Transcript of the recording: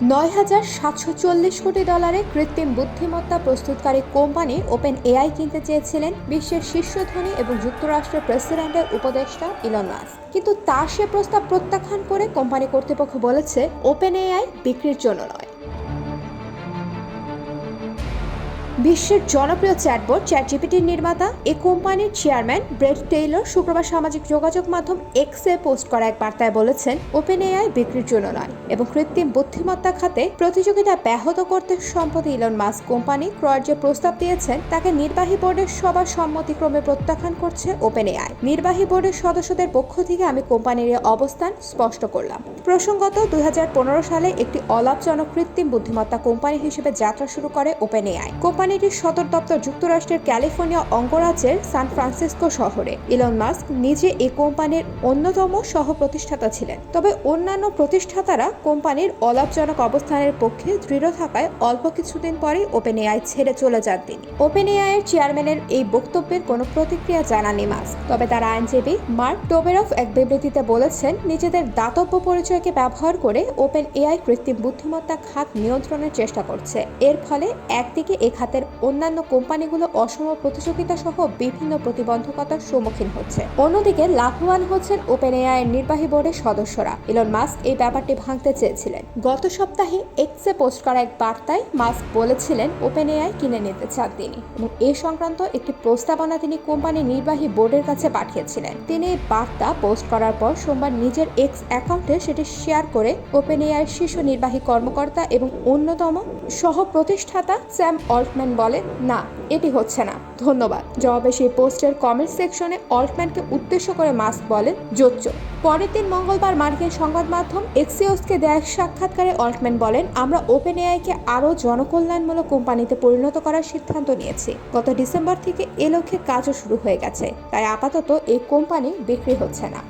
$৯,৭৪০ কোটি কৃত্রিম বুদ্ধিমত্তা প্রস্তুতকারী কোম্পানি ওপেন এআই কিনতে চেয়েছিলেন বিশ্বের শীর্ষ ধনী এবং যুক্তরাষ্ট্রের প্রেসিডেন্টের উপদেষ্টা ইলন মাস্ক। কিন্তু তার সে প্রস্তাব প্রত্যাখ্যান করে কোম্পানি কর্তৃপক্ষ বলেছে ওপেন এআই বিক্রির জন্য নয়। বিশ্বের জনপ্রিয় চ্যাটবট চ্যাটজিপিটির নির্মাতা এ কোম্পানির চেয়ারম্যান ব্রেট টেইলর শুক্রবার সামাজিক যোগাযোগ মাধ্যম এক্সে পোস্ট করা এক বার্তায় বলেছেন ওপেন এআই বিক্রির জন্য নয় এবং কৃত্রিম বুদ্ধিমত্তা খাতে প্রতিযোগিতা ব্যাহত করতে সম্প্রতি ইলন মাস্ক কোম্পানি ক্রয়ের যে প্রস্তাব দিয়েছেন তাকে নির্বাহী বোর্ডের সবার সম্মতিক্রমে প্রত্যাখ্যান করছে ওপেন এআই। নির্বাহী বোর্ডের সদস্যদের পক্ষ থেকে আমি কোম্পানির এই অবস্থান স্পষ্ট করলাম। প্রসঙ্গত 2015 সালে একটি অলাভজনক কৃত্রিম বুদ্ধিমত্তা কোম্পানি হিসেবে যাত্রা শুরু করে ওপেন এআই। কোম্পানিটির সদর দপ্তর যুক্তরাষ্ট্রের ক্যালিফোর্নিয়া অঙ্গরাজ্যের সান ফ্রান্সিসকো শহরে। ইলন মাস্ক নিজে এই কোম্পানির অন্যতম সহ প্রতিষ্ঠাতা ছিলেন, তবে অন্যান্য প্রতিষ্ঠাতারা কোম্পানির অলাভজনক অবস্থানের পক্ষে দৃঢ় থাকায় অল্প কিছুদিন পরেই ওপেন এআই ছেড়ে চলে যান তিনি। ওপেন এআই এর চেয়ারম্যানের এই বক্তব্যের কোনো প্রতিক্রিয়া জানাননি মাস্ক, তবে তার আইনজীবী মার্ক টোবেরফ এক বিবৃতিতে বলেছেন নিজেদের দাতব্য পরিচয়কে ব্যবহার করে ওপেন এআই কৃত্রিম বুদ্ধিমত্তা খাত নিয়ন্ত্রণের চেষ্টা করছে। এর ফলে একদিকে এ খাতের অন্যান্য কোম্পানিগুলো অসম প্রতিযোগিতা সহ বিভিন্ন প্রতিবন্ধকতার সম্মুখীন হচ্ছে, অন্যদিকে লাভবান হচ্ছেন ওপেন এআই এর নির্বাহী বোর্ডের সদস্যরা। ইলন মাস্ক এই ব্যাপারটি ভাঙতে চেয়েছিলেন। গত সপ্তাহে এক্সে পোস্ট করা এক বার্তায় মাস্ক বলেছিলেন ওপেন এআই কিনে নিতে চান তিনি এবং এ সংক্রান্ত একটি প্রস্তাবনা তিনি কোম্পানির নির্বাহী বোর্ডের কাছে পাঠিয়েছিলেন। তিনি এই বার্তা পোস্ট করার পর সোমবার নিজের এক্স অ্যাকাউন্টে সেটি শেয়ার করে ওপেন এআই শীর্ষ নির্বাহী কর্মকর্তা এবং অন্যতম সহ প্রতিষ্ঠাতা স্যাম অল্টম্যান বলেন, না, এটি হচ্ছে না, ধন্যবাদ। জবাবে সেই পোস্টের কমেন্ট সেকশনে অল্টম্যানকে উদ্দেশ্য করে মাস্ক বলেন, জোচ্চ। পরের দিন মঙ্গলবার মার্কিন সংবাদ মাধ্যম এক্সিওসকে দেয়া এক সাক্ষাৎকারে অল্টম্যান বলেন, আমরা ওপেন এআইকে আরও জনকল্যাণমূলক কোম্পানিতে পরিণত করার সিদ্ধান্ত নিয়েছি। গত ডিসেম্বর থেকে এ লক্ষ্যে কাজও শুরু হয়ে গেছে, তাই আপাতত এই কোম্পানি বিক্রি হচ্ছে না।